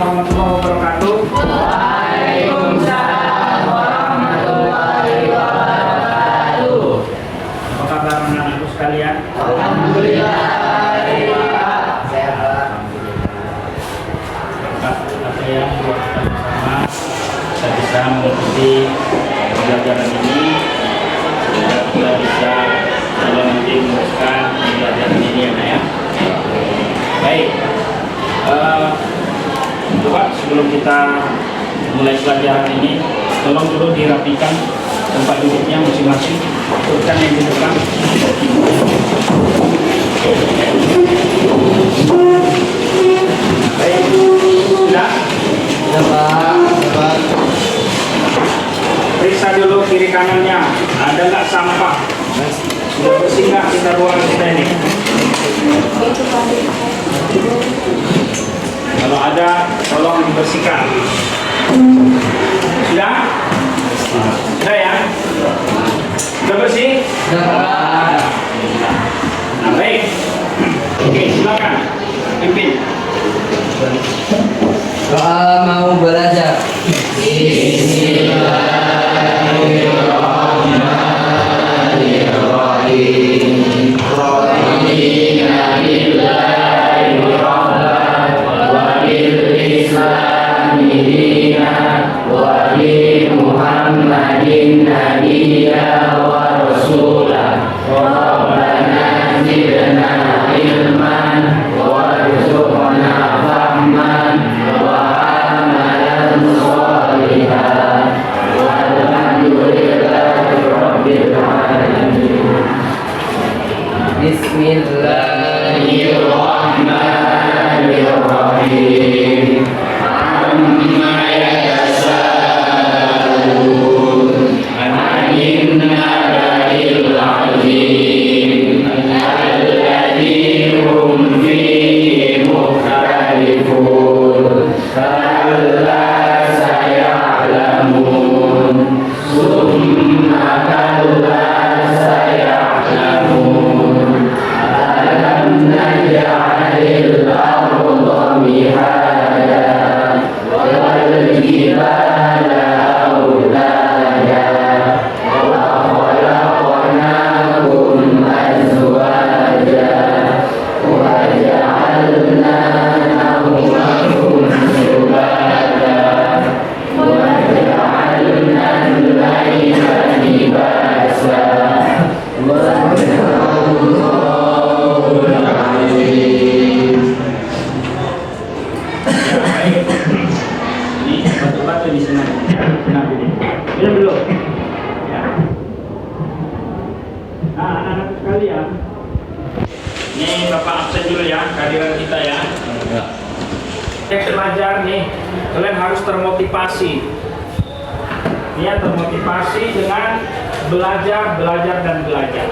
warahmatullahi wabarakatuh. Waalaikumsalam warahmatullahi wabarakatuh. Apa kabar anak-anakku sekalian? Alhamdulillah. Apa yang buat kita bersama kita bisa mengikuti pembelajaran ini sehingga kita bisa kalau nanti meneruskan pembelajaran ini ya. Baik. Coba sebelum kita mulai pelajaran ini, tolong dulu dirapikan tempat duduknya masing-masing. Bukan yang di depan. Baik, sudah? Pak. Periksa dulu kiri kanannya, ada nggak sampah? Sudah bersih nggak kita ruangan kita ini? Kalau ada, tolong dibersihkan. Sudah? Sudah ya? Sudah bersih? Nah, baik. Oke, silakan. Pimpin. Doa mau belajar. Bismillahirrahmanirrahim. Radina billahi rahman wa bil islami dinan wa bi Muhammadin nabiyya wa rasulah. Rabbana zidna ilman warzuqna fahman wa amalan shalihan walhamdulillahi rabbil alamin. Bismillahirrahmanirrahim. Amma yatasaalun 'anil naba'il 'azim alladzi hum fihi mukhtalifun. Kalla saya'lamun summa kalla saya'lamun. Alam naj'alil arda mihada wal jibala awtada wa khalaqnakum azwaja wa ja'alna nawmakum subata wa ja'alna al-laila libasa wa Allahul alim. Ya, baik. Ini batu-batu di sana. Kenapa ini? Sudah belum? Ya. Nah, anak-anak sekalian, ini Bapak absen dulu ya, kehadiran kita ya. Yang belajar nih, kalian harus termotivasi. Ini ya, termotivasi dengan belajar, dan belajar.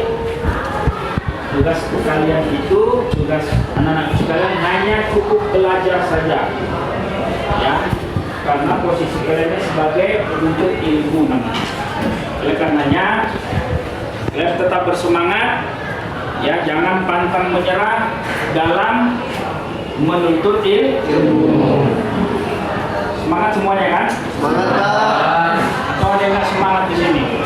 Tugas kalian itu, tugas anak-anak sekalian hanya cukup belajar saja, ya. Karena posisi kalian sebagai penuntut ilmu namanya. Oleh karenanya, kalian tetap bersemangat, ya. Jangan pantang menyerah dalam menuntut ilmu. Semangat semuanya kan? Semangat. Atau ada yang nggak semangat di sini?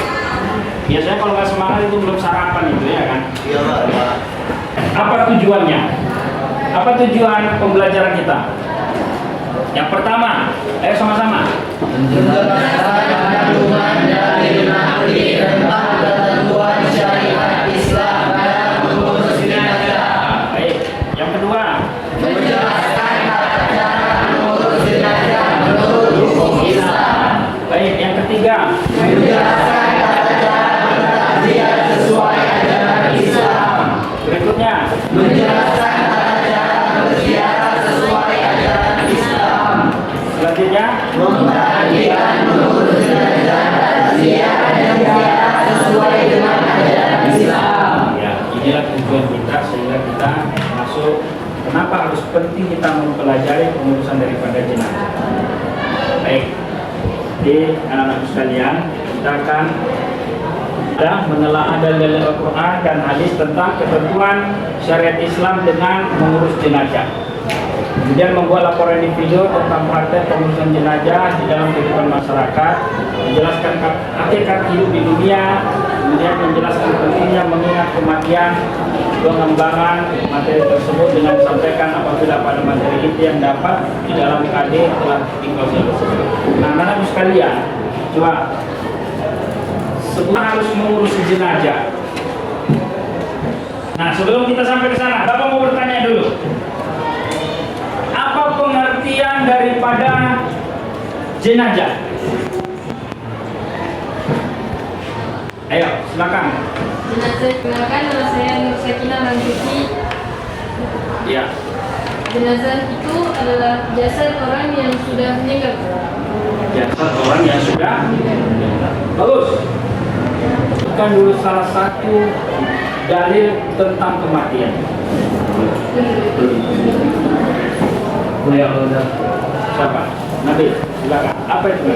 Biasanya kalau nggak semangat itu belum sarapan itu ya kan? Iya Pak. Apa tujuannya? Apa tujuan pembelajaran kita? Yang pertama, ayo sama-sama. Menjelaskan kandungan dari nakli tentang ketentuan syariat Islam dalam mengurus jenazah. Baik. Yang kedua, Menjelaskan tata cara mengurus jenazah menurut hukum Islam. baik. Yang ketiga, Menjelaskan tata cara bertakziah sesuai ajaran Islam. berikutnya, Menjelaskan tata cara berziarah sesuai ajaran Islam. selanjutnya, Memperhatikan mengurus jenazah takziah dan ziarah sesuai dengan ajaran Islam. ya inilah tujuan kita sehingga kita masuk. Kenapa harus penting kita mempelajari pengurusan daripada jenazah? Baik. Jadi anak-anak sekalian, kita akan menelaah dalil Al-Quran dan hadis tentang ketentuan syariat Islam dengan mengurus jenazah. Kemudian membuat laporan individu tentang praktek pengurusan jenazah di dalam kehidupan masyarakat, menjelaskan hakikat hidup di dunia, kemudian menjelaskan pentingnya mengingat kematian, pengembangan materi tersebut dengan disampaikan apabila pada materi itu yang dapat di dalam KD telah diklausul tersebut. Nah, anak-anak sekalian, coba semua harus mengurus jenazah. Nah, sebelum kita sampai ke sana, Bapak mau bertanya dulu. Apa pengertian daripada jenazah? Ayo, silakan. Jenazah perkenalkan, nama saya Nur Sakinah Rangkuti. Ya. Jenazah itu adalah jasad orang yang sudah meninggal. Jasad orang yang sudah meninggal. Bagus. Bukan dulu salah satu dalil tentang kematian. Ayo, siapa? Nabi, silakan. Apa itu?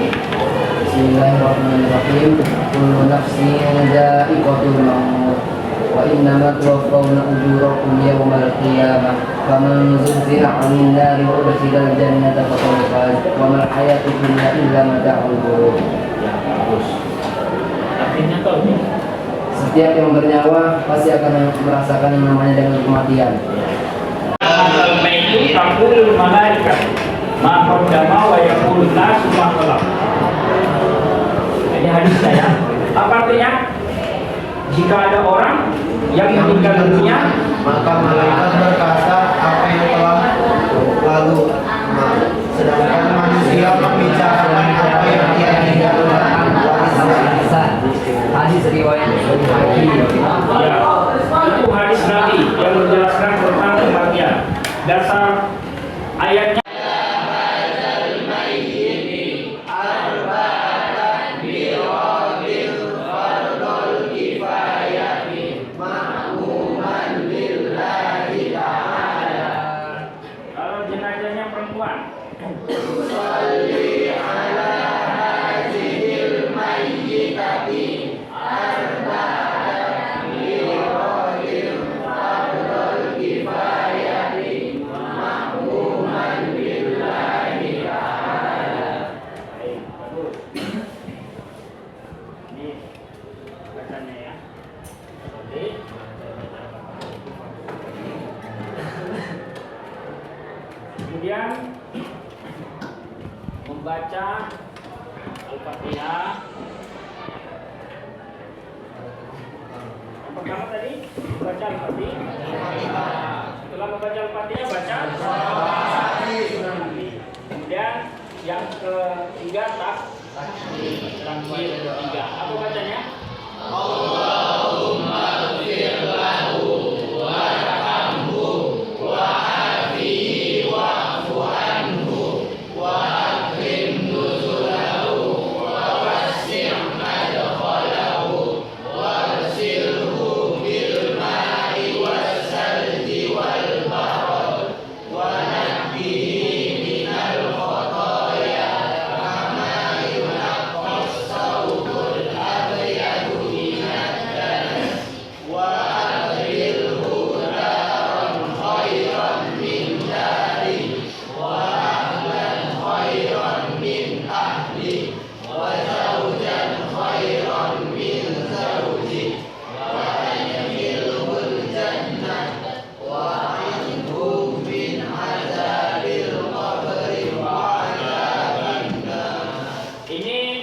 Bismillahirrahmanirrahim. Kullu nafsin dha'iqatul maut wa innama tuwaffawna ujurakum yawmal qiyamah faman zuhziha 'anil nari wa udkhilal jannata faqad faz wa mal hayatud dunya illa mata'ul ghurur. Ya, bagus. Artinya tahu nih. Setiap yang bernyawa pasti akan merasakan yang namanya dengan kematian. Al-Maitu taqulul malaikat ma qaddama wa yaqulun nasu ma khalaq. Ini hadisnya ya. Apa artinya? Jika ada orang yang meninggal dunia, maka malaikat berkata apa yang telah lalu, sedangkan manusia membicarakan apa yang dia tinggalkan. Hadis riwayat Hakim. ya, itu hadis Nabi yang menjelaskan tentang kematian. Dasar ayatnya kalau jenazahnya perempuan. Ini bacanya ya. Oke. Kemudian membaca Al-Fatihah. Yang pertama tadi baca Al-Fatihah. Setelah membaca Al-Fatihah baca. Kemudian yang ketiga takbir ketiga. Apa bacanya?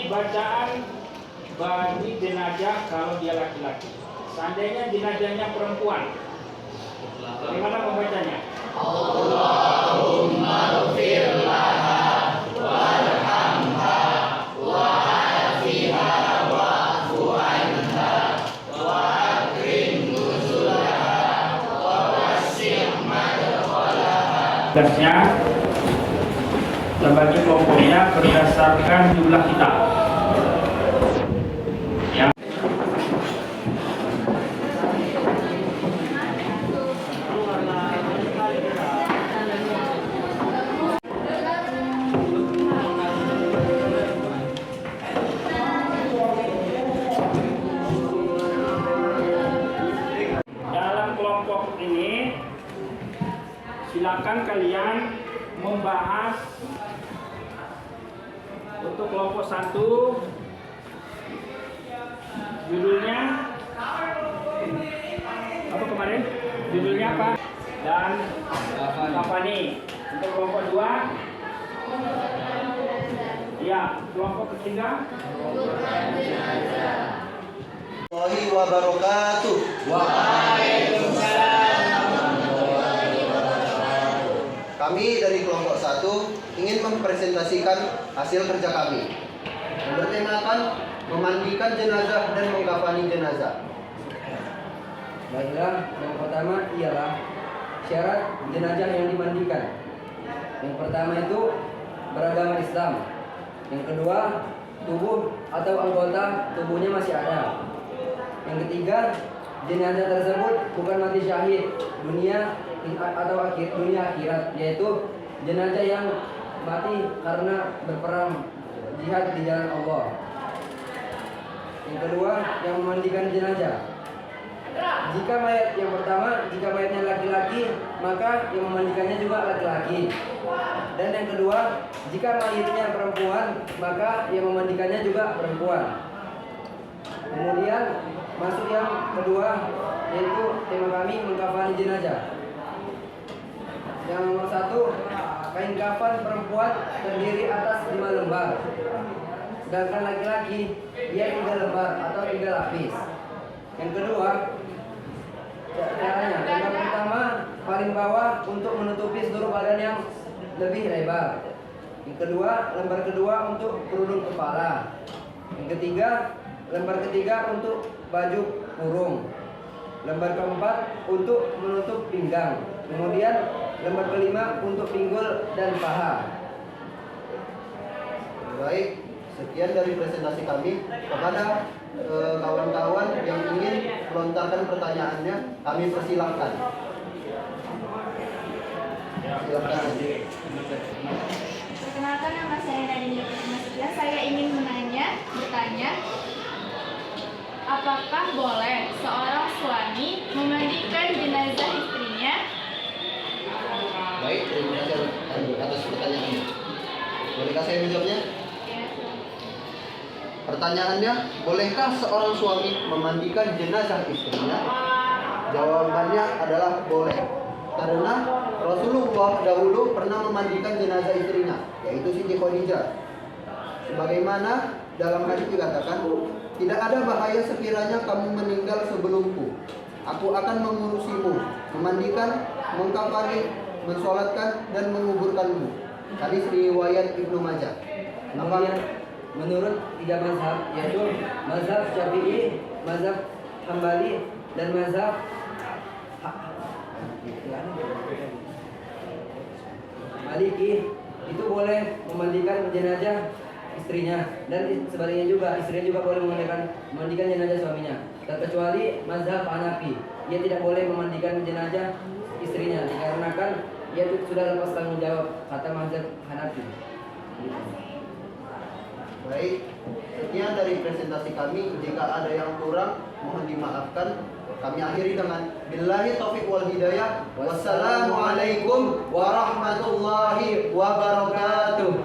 Bacaan bagi jenazah kalau dia laki-laki. Seandainya jenazahnya perempuan, bagaimana membacanya? Allahumma ighfir laha warhamha wa'afiha wa'fu anha wa akrim nuzulaha wa wasi' madkhalaha. Tugasnya terbagi kelompoknya berdasarkan jumlah kitab. Ya. Dalam kelompok ini silakan kalian membahas untuk kelompok 1 judulnya apa kemarin? Judulnya apa? Dan kafani. Untuk kelompok 2 ya, kelompok ketiga Warahmatullahi wabarakatuh. Kami dari kelompok 1 ingin mempresentasikan hasil kerja kami yang bertemakan memandikan jenazah dan mengkafani jenazah. Baiklah, yang pertama ialah syarat jenazah yang dimandikan. Yang pertama itu beragama Islam. Yang kedua, tubuh atau anggota tubuhnya masih ada. Yang ketiga, jenazah tersebut bukan mati syahid dunia atau dunia akhirat, yaitu jenazah yang mati karena berperang jihad di jalan Allah. Yang kedua, yang memandikan jenazah. Jika mayat yang pertama, jika mayatnya laki-laki, maka yang memandikannya juga laki-laki. Dan yang kedua, jika mayatnya perempuan, maka yang memandikannya juga perempuan. Kemudian masuk yang kedua, yaitu tema kami mengkafani jenazah. Yang nomor 1, kain kafan perempuan terdiri atas 5 lembar. Sedangkan laki-laki dia 3 lembar atau 3 lapis. Yang kedua, caranya, lembar pertama paling bawah untuk menutupi seluruh badan yang lebih lebar. Yang kedua, lembar kedua untuk kerudung kepala. Yang ketiga, lembar ketiga untuk baju kurung. Lembar keempat untuk menutup pinggang. Kemudian lembar kelima untuk pinggul dan paha. Baik, sekian dari presentasi kami. Kepada kawan-kawan yang ingin melontarkan pertanyaannya, kami persilahkan. Silakan. Perkenalkan, nama saya Nadine Nasution. Saya ingin bertanya, apakah boleh seorang suami memandikan jenazah istrinya? Baik, terima kasih atas pertanyaannya. Bolehkah saya menjawabnya? Ya. Pertanyaannya, bolehkah seorang suami memandikan jenazah istrinya? Jawabannya adalah boleh. Karena Rasulullah dahulu pernah memandikan jenazah istrinya, yaitu Siti Khadijah. Sebagaimana dalam hadis dikatakan, tidak ada bahaya sekiranya kamu meninggal sebelumku. Aku akan mengurusimu, memandikan, mengkafani, mensolatkan, dan menguburkanmu. Hadis riwayat Ibnu Majah. Kemudian menurut 3 mazhab, yaitu mazhab Syafi'i, mazhab Hambali, dan mazhab Maliki, itu boleh memandikan jenazah istrinya, dan sebaliknya juga istrinya juga boleh memandikan jenazah suaminya, terkecuali mazhab Hanafi. Ia tidak boleh memandikan jenazah istrinya dikarenakan ia sudah lepas tanggung jawab, kata mazhab Hanafi. Baik, sekian dari presentasi kami. Jika ada yang kurang, mohon dimaafkan. Kami akhiri dengan billahi taufiq wal hidayah. Wassalamualaikum warahmatullahi wabarakatuh.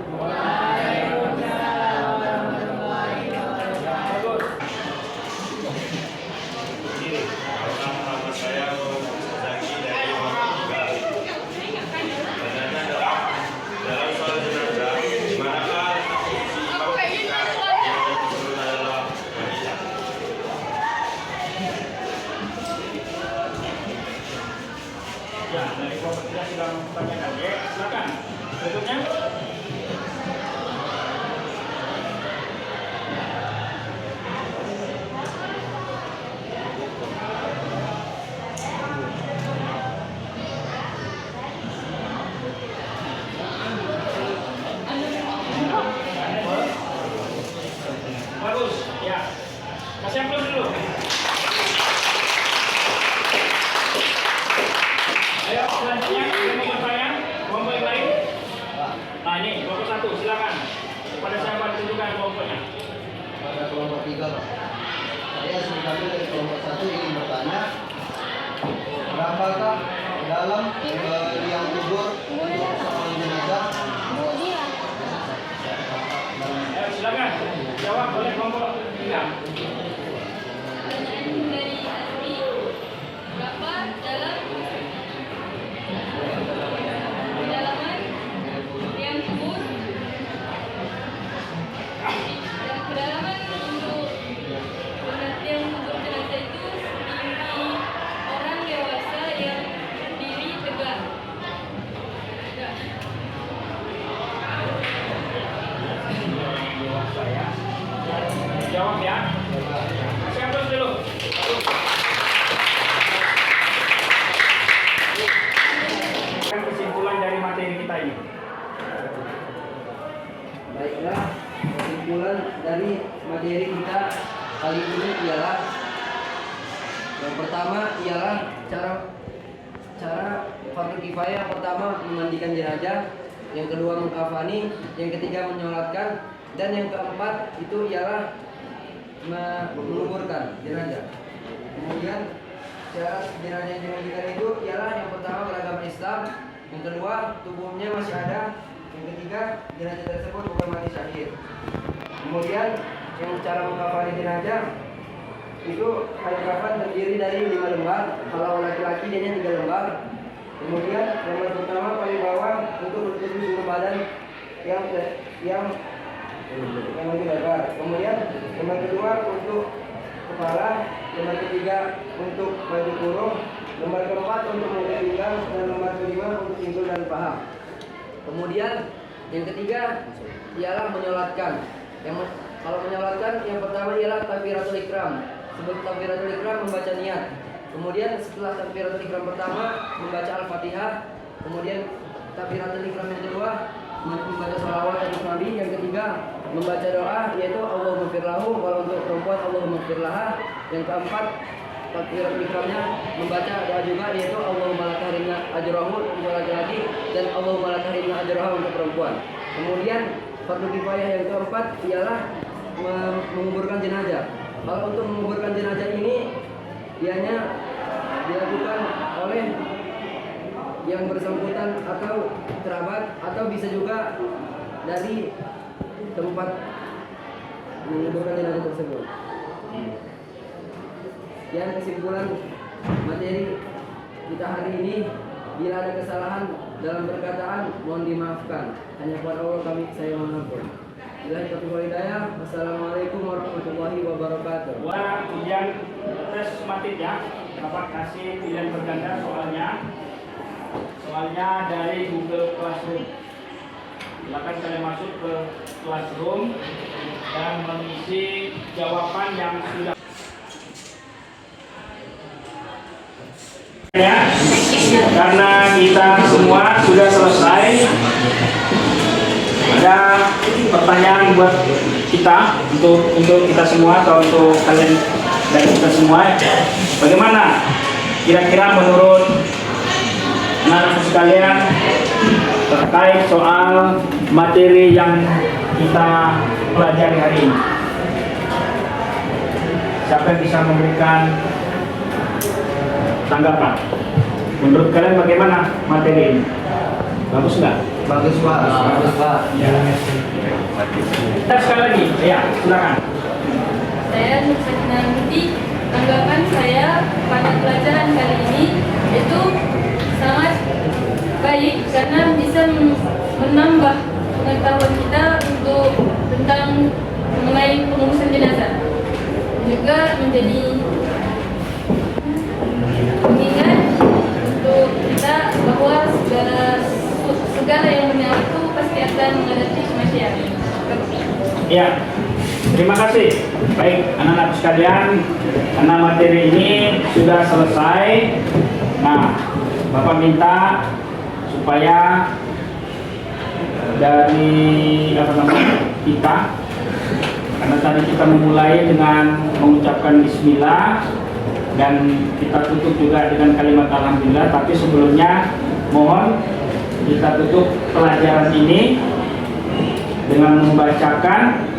Nama saya Zaki dari Mangkunegaran. Pertanyaannya adalah dalam soal jenazah, di manakah posisi imam ketika yang disebut adalah wanita? ya dari kelompok kita sudah mempertanyakan. Ya, silakan. Berikutnya. Bagus, ya. Kasih aplaus dulu. Ayo, selanjutnya yang mau bertanya, kelompok yang lain. Nah ini kelompok 1, silakan. Pada siapa ditunjukkan kelompoknya? Pada kelompok 3, Pak. Saya sebenarnya dari kelompok 1 ingin bertanya, berapakah dalam liang kubur untuk seorang jenazah Jawab oleh kelompok 3. Pertanyaan dari Asmi, berapa dalam kedalaman yang kubur dan kedalaman untuk pengertian kubur jenazah itu setinggi orang dewasa yang berdiri tegak. Ya. Jawab ya. Siapa dulu? Kesimpulan dari materi kita ini. Baiklah, kesimpulan dari materi kita kali ini ialah yang pertama ialah cara fardu kifayah. Pertama memandikan jenazah, yang kedua mengkafani, yang ketiga menyolatkan, dan yang keempat itu ialah menguburkan jenazah. Kemudian cara jenazah yang dimandikan itu ialah yang pertama beragama Islam, yang kedua tubuhnya masih ada, yang ketiga jenazah tersebut bukan mati syahid. Kemudian yang cara mengkafani jenazah itu kain kafan terdiri dari 5 lembar, kalau laki-laki dia 3 lembar. Kemudian lembar pertama paling bawah untuk menutupi seluruh badan yang lebih lebar. Kemudian lembar kedua untuk kepala, lembar ketiga untuk baju kurung, lembar keempat untuk menutup pinggang, dan lembar kelima untuk pinggul dan paha. Kemudian yang ketiga ialah menyolatkan. Kalau menyolatkan yang pertama ialah takbiratul ihram. Sebelum takbiratul ihram membaca niat. Kemudian setelah takbiratul ihram pertama membaca Al-Fatihah. Kemudian takbiratul ihram yang kedua membaca sholawat hadis Nabi. Yang ketiga membaca doa yaitu Allahumma firlahu. Kalau untuk perempuan Allahumma firlaha. Yang keempat takbiratul ihramnya membaca doa juga yaitu Allahumma la tahrimna ajrahu untuk laki-laki dan Allahumma la tahrimna ajraha untuk perempuan. Kemudian fardu kifayah yang keempat ialah menguburkan jenazah. Kalau untuk menguburkan jenazah ini dianya dilakukan oleh yang bersangkutan atau kerabat, atau bisa juga dari tempat menguburkan jenazah tersebut. Yang kesimpulan materi kita hari ini, bila ada kesalahan dalam perkataan mohon dimaafkan. Hanya kepada Allah saya mohon ampun. Billahi taufiq wal hidayah. Wassalamualaikum warahmatullahi wabarakatuh. Buat ujian tes materi ya, dapat kasih pilihan berganda soalnya. Soalnya dari Google Classroom. Silakan kalian masuk ke Classroom dan mengisi jawaban yang sudah. Ya, karena kita semua sudah selesai, ada pertanyaan buat kita untuk kita semua atau untuk kalian dan kita semua. Bagaimana kira-kira menurut anak-anak sekalian terkait soal materi yang kita pelajari hari ini? Siapa yang bisa memberikan tanggapan? Menurut kalian bagaimana materi ini? Bagus nggak? Bagus Pak. Bagus Pak. Ya. Kita sekali lagi, ya silakan. Saya Nur Sakinah Binti, tanggapan saya pada pelajaran kali ini itu sangat baik karena bisa menambah pengetahuan kita untuk tentang mengenai pengurusan jenazah. Juga menjadi pengingat untuk kita bahwa segala yang benar itu pasti akan menghadapi kematian. Ya, terima kasih. Baik, anak-anak sekalian, karena materi ini sudah selesai. Nah, Bapak minta supaya dari kita, karena tadi kita memulai dengan mengucapkan Bismillah dan kita tutup juga dengan kalimat Alhamdulillah. Tapi sebelumnya mohon kita tutup pelajaran ini dengan membacakan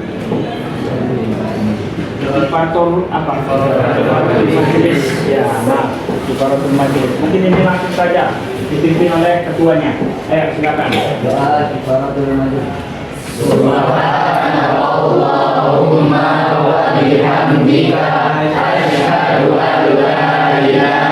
Kifaratul Majlis. Ya, nah, Kifaratul Majlis. Mungkin ini langsung saja dipimpin oleh ketuanya. Silakan. Doa Kifaratul Majlis. Subhanallah. bihamdika asyhadu an la ilaha